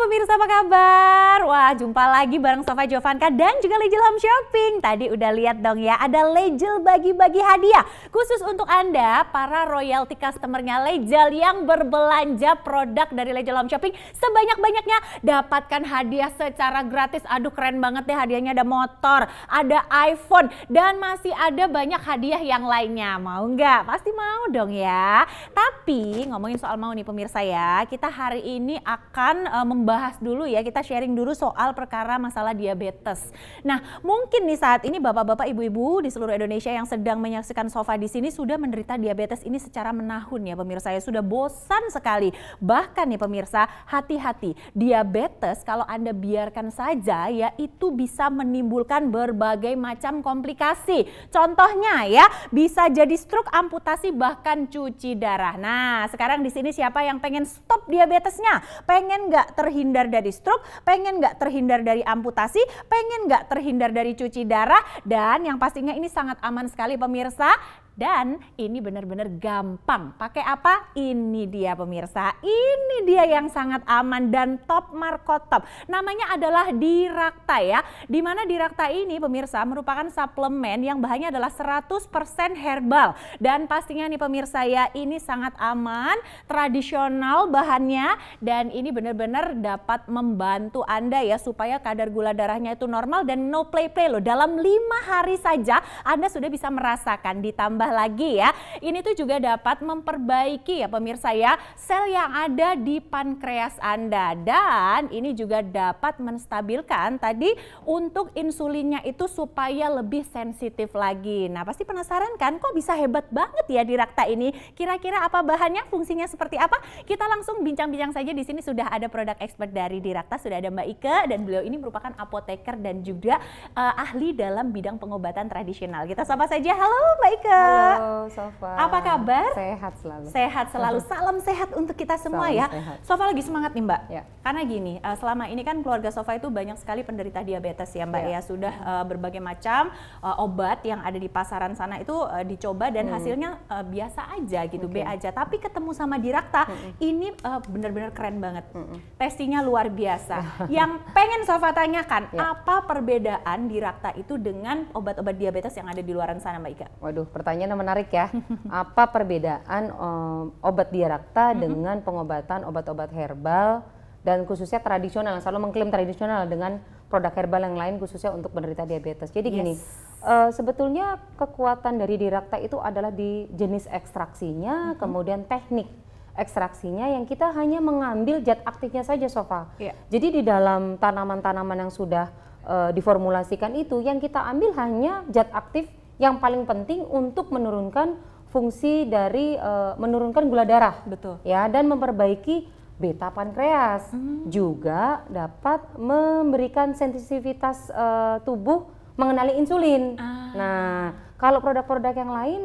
Pemirsa apa kabar? Wah, jumpa lagi bareng Sova Jovanka dan juga Lejel Home Shopping. Tadi udah lihat dong ya, ada Lejel bagi-bagi hadiah khusus untuk Anda para royalty customernya Lejel yang berbelanja produk dari Lejel Home Shopping sebanyak-banyaknya dapatkan hadiah secara gratis. Aduh, keren banget deh hadiahnya, ada motor, ada iPhone dan masih ada banyak hadiah yang lainnya. Mau nggak? Pasti mau dong ya. Tapi ngomongin soal mau nih pemirsa ya, kita hari ini akan membahas dulu ya, kita sharing dulu soal perkara masalah diabetes. Nah, mungkin nih saat ini bapak-bapak, ibu-ibu di seluruh Indonesia yang sedang menyaksikan Sova di sini sudah menderita diabetes ini secara menahun ya pemirsa ya, sudah bosan sekali. Bahkan nih pemirsa, hati-hati, diabetes kalau Anda biarkan saja ya itu bisa menimbulkan berbagai macam komplikasi. Contohnya ya, bisa jadi stroke, amputasi, bahkan cuci darah. Nah, sekarang di sini siapa yang pengen stop diabetesnya? Pengen nggak terhindar dari stroke, pengen nggak terhindar dari amputasi, pengen nggak terhindar dari cuci darah, dan yang pastinya ini sangat aman sekali pemirsa. Dan ini benar-benar gampang. Pakai apa? Ini dia pemirsa. Ini dia yang sangat aman dan top markotop. Namanya adalah Dirakta ya. Dimana Dirakta ini pemirsa merupakan suplemen yang bahannya adalah 100% herbal. Dan pastinya nih pemirsa ya, ini sangat aman, tradisional bahannya. Dan ini benar-benar dapat membantu Anda ya supaya kadar gula darahnya itu normal dan no play-play loh. Dalam 5 hari saja Anda sudah bisa merasakan. Ditambah lagi ya, ini tuh juga dapat memperbaiki ya pemirsa ya sel yang ada di pankreas Anda, dan ini juga dapat menstabilkan tadi untuk insulinnya itu supaya lebih sensitif lagi. Nah, pasti penasaran kan kok bisa hebat banget ya Dirakta ini? Kira-kira apa bahannya, fungsinya seperti apa? Kita langsung bincang-bincang saja. Di sini sudah ada produk expert dari Dirakta, sudah ada Mbak Ike, dan beliau ini merupakan apoteker dan juga ahli dalam bidang pengobatan tradisional. Kita sapa saja. Halo Mbak Ike. Halo Sova. Apa kabar? Sehat selalu. Sehat selalu. Salam sehat untuk kita semua. Salam ya. Sehat. Sova lagi semangat nih Mbak. Ya. Karena gini, selama ini kan keluarga Sova itu banyak sekali penderita diabetes ya Mbak ya. Sudah berbagai macam obat yang ada di pasaran sana itu dicoba dan hasilnya biasa aja gitu, B aja. Tapi ketemu sama Dirakta, ini benar-benar keren banget. Testingnya luar biasa. Yang pengen Sova tanyakan, apa perbedaan Dirakta itu dengan obat-obat diabetes yang ada di luaran sana Mbak Ika? Waduh, pertanyaan menarik ya. Apa perbedaan obat Dirakta dengan pengobatan obat-obat herbal dan khususnya tradisional, selalu mengklaim tradisional dengan produk herbal yang lain khususnya untuk penderita diabetes. Jadi gini, sebetulnya kekuatan dari Dirakta itu adalah di jenis ekstraksinya, kemudian teknik ekstraksinya yang kita hanya mengambil zat aktifnya saja Sova. Jadi di dalam tanaman-tanaman yang sudah diformulasikan itu, yang kita ambil hanya zat aktif yang paling penting untuk menurunkan fungsi dari menurunkan gula darah, betul ya, dan memperbaiki beta pankreas, juga dapat memberikan sensitivitas tubuh mengenali insulin. Nah, kalau produk-produk yang lain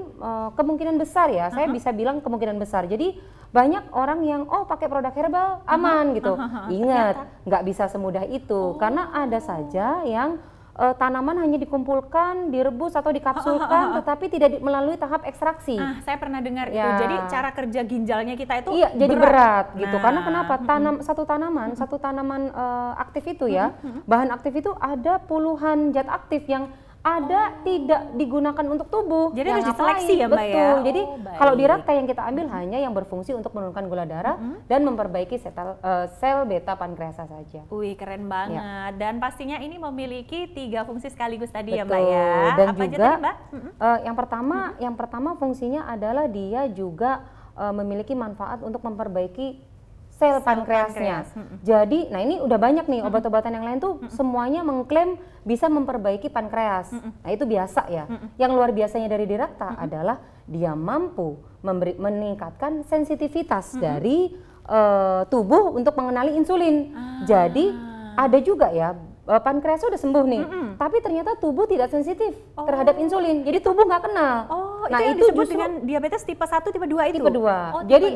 kemungkinan besar ya, saya bisa bilang kemungkinan besar. Jadi banyak orang yang pakai produk herbal aman gitu. Ingat, nggak bisa semudah itu, karena ada saja yang tanaman hanya dikumpulkan, direbus atau dikapsulkan, tetapi tidak melalui tahap ekstraksi. Saya pernah dengar itu. Jadi cara kerja ginjalnya kita itu jadi berat gitu. Karena kenapa? Satu tanaman aktif itu ya, bahan aktif itu ada puluhan zat aktif yang ada tidak digunakan untuk tubuh. Jadi harus diseleksi ya Mbak ya? Betul. Jadi kalau Dirakta yang kita ambil hanya yang berfungsi untuk menurunkan gula darah dan memperbaiki sel beta pankreasa saja. Wih, keren banget. Dan pastinya ini memiliki 3 fungsi sekaligus tadi ya Mbak ya? Dan apa juga aja tadi, Mbak? Yang pertama fungsinya adalah dia juga memiliki manfaat untuk memperbaiki sel pankreasnya. Jadi, nah ini udah banyak nih obat-obatan yang lain tuh semuanya mengklaim bisa memperbaiki pankreas. Nah itu biasa ya. Yang luar biasanya dari Dirakta adalah dia mampu meningkatkan sensitivitas dari tubuh untuk mengenali insulin. Jadi ada juga ya pankreas udah sembuh nih, tapi ternyata tubuh tidak sensitif terhadap insulin. Jadi tubuh nggak kenal. Nah, itu disebut dengan diabetes tipe 1, tipe 2 itu? Tipe 2. Jadi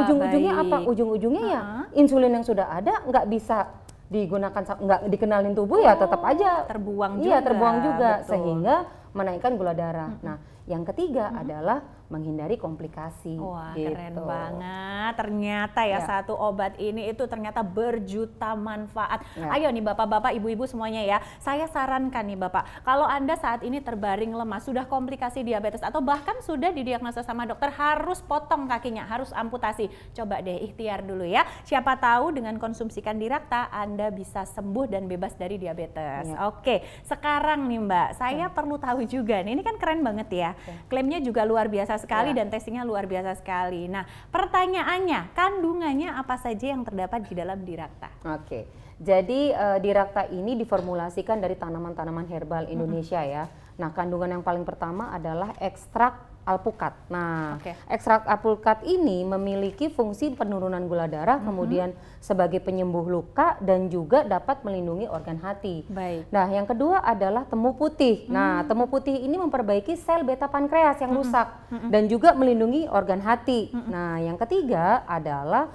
ujung-ujungnya apa? Ujung-ujungnya ya insulin yang sudah ada nggak bisa digunakan, nggak dikenalin tubuh, ya tetap aja terbuang juga. Iya, terbuang juga, sehingga menaikkan gula darah. Nah, yang ketiga adalah menghindari komplikasi. Wah, gitu. keren banget. Ternyata ya satu obat ini itu ternyata berjuta manfaat. Ayo nih Bapak-bapak, Ibu-ibu semuanya ya. Saya sarankan nih Bapak, kalau Anda saat ini terbaring lemas, sudah komplikasi diabetes atau bahkan sudah didiagnosa sama dokter harus potong kakinya, harus amputasi. Coba deh ikhtiar dulu ya. Siapa tahu dengan konsumsi Candirakta Anda bisa sembuh dan bebas dari diabetes. Oke, sekarang nih Mbak, saya perlu tahu juga nih, ini kan keren banget ya. Klaimnya juga luar biasa sekali dan testingnya luar biasa sekali. Nah, pertanyaannya, kandungannya apa saja yang terdapat di dalam Dirakta? Oke, jadi Dirakta ini diformulasikan dari tanaman-tanaman herbal Indonesia ya. Nah, kandungan yang paling pertama adalah ekstrak alpukat. Nah, ekstrak alpukat ini memiliki fungsi penurunan gula darah, kemudian sebagai penyembuh luka dan juga dapat melindungi organ hati. Nah, yang kedua adalah temu putih. Nah, temu putih ini memperbaiki sel beta pankreas yang rusak dan juga melindungi organ hati. Nah, yang ketiga adalah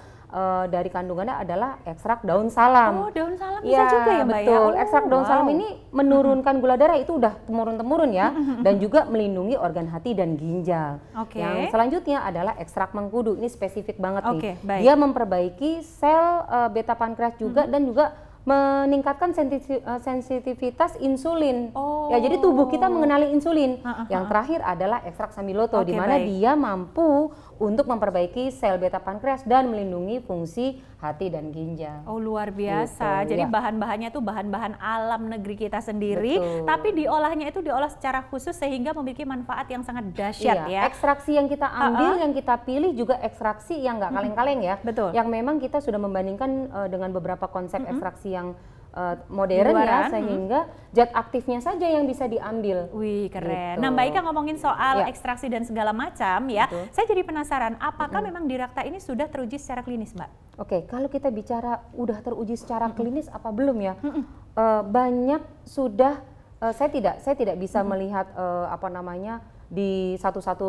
dari kandungannya adalah ekstrak daun salam. Oh, daun salam bisa juga ya Mbak? Betul, ekstrak daun salam ini menurunkan gula darah, itu udah temurun-temurun ya, dan juga melindungi organ hati dan ginjal. Yang selanjutnya adalah ekstrak mengkudu, ini spesifik banget nih. Dia memperbaiki sel beta pankreas juga dan juga meningkatkan sensitivitas insulin. Ya, jadi tubuh kita mengenali insulin. Yang terakhir adalah ekstrak sambiloto, di mana dia mampu untuk memperbaiki sel beta pankreas dan melindungi fungsi hati dan ginjal. Oh, luar biasa. Jadi bahan-bahannya tuh bahan-bahan alam negeri kita sendiri, tapi diolahnya itu diolah secara khusus sehingga memiliki manfaat yang sangat dahsyat ya. Ekstraksi yang kita ambil, yang kita pilih juga ekstraksi yang nggak kaleng-kaleng ya. Yang memang kita sudah membandingkan dengan beberapa konsep ekstraksi yang modern ya, sehingga zat aktifnya saja yang bisa diambil. Wih, keren. Nah, Mbak Ika ngomongin soal ekstraksi dan segala macam ya, saya jadi penasaran, apakah memang Dirakta ini sudah teruji secara klinis, Mbak? Oke, kalau kita bicara udah teruji secara klinis apa belum ya? Banyak sudah, saya tidak bisa melihat apa namanya di satu-satu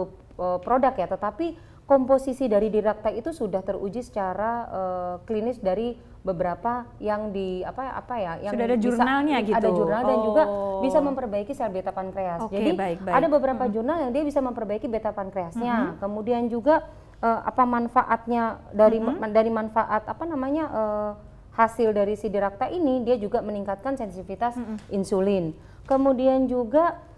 produk ya, tetapi komposisi dari Dirakta itu sudah teruji secara klinis dari beberapa yang di yang sudah ada jurnalnya gitu. Ada jurnal dan juga bisa memperbaiki sel beta pankreas. Jadi ada beberapa jurnal yang dia bisa memperbaiki beta pankreasnya. Kemudian juga apa manfaatnya dari manfaat apa namanya hasil dari si Dirakta ini, dia juga meningkatkan sensitivitas insulin. Kemudian juga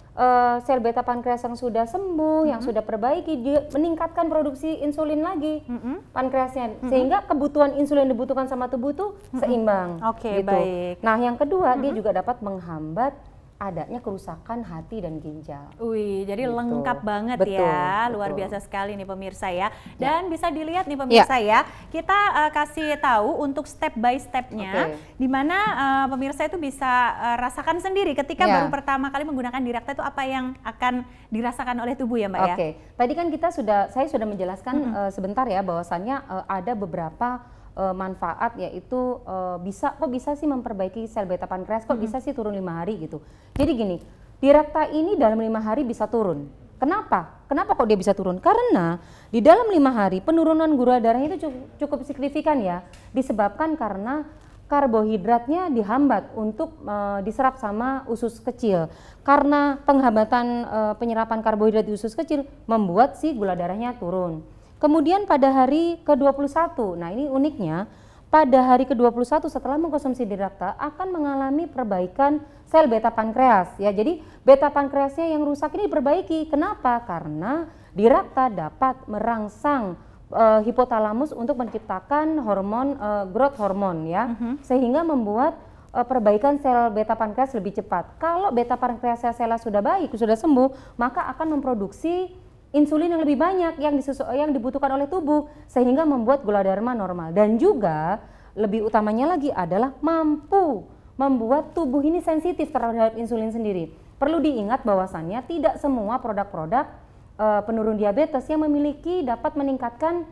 sel beta pankreas yang sudah sembuh, yang sudah perbaiki, dia meningkatkan produksi insulin lagi pankreasnya, sehingga kebutuhan insulin dibutuhkan sama tubuh tuh seimbang. Gitu. Nah, yang kedua dia juga dapat menghambat adanya kerusakan hati dan ginjal. Wih, jadi lengkap banget ya, luar biasa sekali nih pemirsa ya. Dan bisa dilihat nih pemirsa ya, kita kasih tahu untuk step by stepnya, di mana pemirsa itu bisa rasakan sendiri ketika baru pertama kali menggunakan Dirakta itu apa yang akan dirasakan oleh tubuh ya Mbak ya. Tadi kan saya sudah menjelaskan sebentar ya, bahwasannya ada beberapa manfaat, yaitu kok bisa sih memperbaiki sel beta pankreas, kok bisa sih turun 5 hari gitu. Jadi gini, Dirakta ini dalam 5 hari bisa turun. Kenapa? Kenapa kok dia bisa turun? Karena di dalam 5 hari penurunan gula darahnya itu cukup signifikan ya, disebabkan karena karbohidratnya dihambat untuk diserap sama usus kecil. Karena penghambatan penyerapan karbohidrat di usus kecil membuat si gula darahnya turun. Kemudian pada hari ke-21, nah ini uniknya, pada hari ke-21 setelah mengkonsumsi Dirakta akan mengalami perbaikan sel beta pankreas ya. Jadi beta pankreasnya yang rusak ini diperbaiki. Kenapa? Karena Dirakta dapat merangsang hipotalamus untuk menciptakan hormon growth hormone ya, sehingga membuat perbaikan sel beta pankreas lebih cepat. Kalau beta pankreasnya sudah baik, sudah sembuh, maka akan memproduksi insulin yang lebih banyak yang dibutuhkan oleh tubuh, sehingga membuat gula darah normal. Dan juga lebih utamanya lagi adalah mampu membuat tubuh ini sensitif terhadap insulin sendiri. Perlu diingat bahwasannya tidak semua produk-produk penurun diabetes yang dapat meningkatkan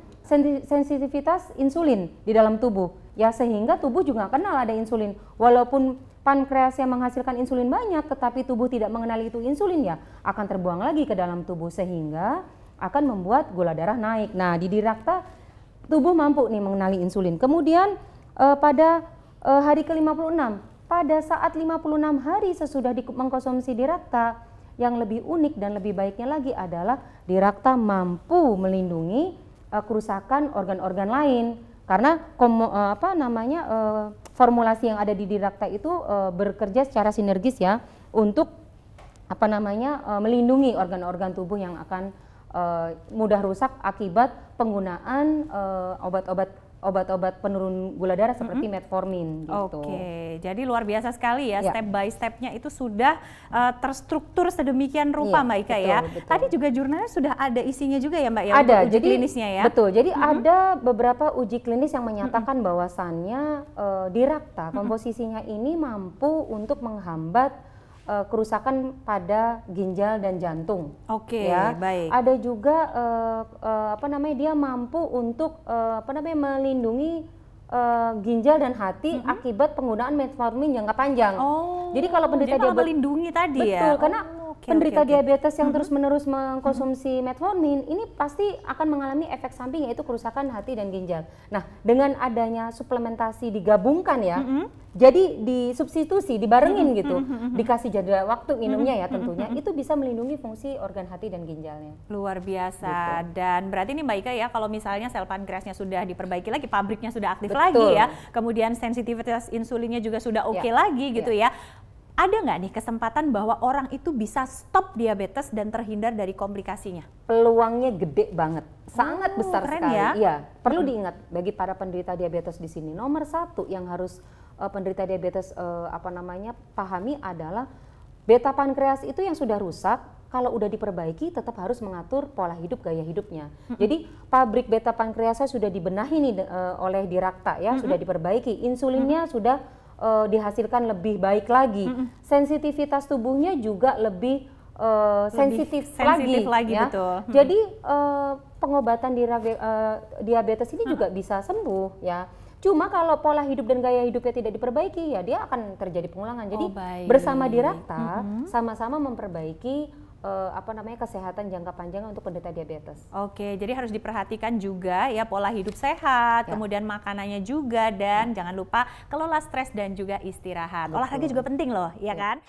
sensitivitas insulin di dalam tubuh, ya sehingga tubuh juga kenal ada insulin. Walaupun pankreas yang menghasilkan insulin banyak, tetapi tubuh tidak mengenali itu insulin, ya akan terbuang lagi ke dalam tubuh sehingga akan membuat gula darah naik. Nah, di Dirakta tubuh mampu nih mengenali insulin. Kemudian pada hari ke-56, pada saat 56 hari sesudah mengkonsumsi Dirakta, yang lebih unik dan lebih baiknya lagi adalah Dirakta mampu melindungi kerusakan organ-organ lain karena formulasi yang ada di Dirakta itu bekerja secara sinergis ya untuk melindungi organ-organ tubuh yang akan mudah rusak akibat penggunaan obat-obat penurun gula darah seperti metformin gitu. Oke, jadi luar biasa sekali ya, step by stepnya itu sudah terstruktur sedemikian rupa Mbak Ika, ya. Betul. Tadi juga jurnalnya sudah ada isinya juga ya Mbak ya, ada uji klinisnya ya. Betul, jadi ada beberapa uji klinis yang menyatakan bahwasannya Dirakta komposisinya ini mampu untuk menghambat kerusakan pada ginjal dan jantung. Oke, ya. baik. Ada juga dia mampu untuk melindungi ginjal dan hati akibat penggunaan metformin jangka panjang. Jadi kalau penderita diabetes melindungi tadi betul, ya. Karena penderita diabetes yang terus-menerus mengkonsumsi metformin ini pasti akan mengalami efek samping yaitu kerusakan hati dan ginjal. Nah, dengan adanya suplementasi digabungkan ya, jadi disubstitusi, dibarengin gitu, dikasih jadwal waktu minumnya ya tentunya, itu bisa melindungi fungsi organ hati dan ginjalnya. Luar biasa, gitu. Dan berarti ini Mbak Ika ya, kalau misalnya sel pankreasnya sudah diperbaiki lagi, pabriknya sudah aktif Betul. lagi ya, kemudian sensitivitas insulinnya juga sudah oke lagi gitu ya. Ada nggak nih kesempatan bahwa orang itu bisa stop diabetes dan terhindar dari komplikasinya? Peluangnya gede banget, sangat besar sekali. Ya? Iya, perlu diingat bagi para penderita diabetes di sini. Nomor satu yang harus penderita diabetes pahami adalah beta pankreas itu yang sudah rusak. Kalau udah diperbaiki, tetap harus mengatur pola hidup, gaya hidupnya. Jadi pabrik beta pankreasnya sudah dibenahi nih oleh Dirakta ya, sudah diperbaiki. Insulinnya sudah dihasilkan lebih baik lagi, sensitivitas tubuhnya juga lebih sensitif lagi ya. Betul. Jadi pengobatan diabetes ini juga bisa sembuh ya. Cuma kalau pola hidup dan gaya hidupnya tidak diperbaiki ya dia akan terjadi pengulangan. Jadi bersama Dirakta sama-sama memperbaiki kesehatan jangka panjang untuk penderita diabetes. Oke, jadi harus diperhatikan juga ya pola hidup sehat, kemudian makanannya juga, dan jangan lupa kelola stres dan juga istirahat. Olahraga juga penting loh, ya kan?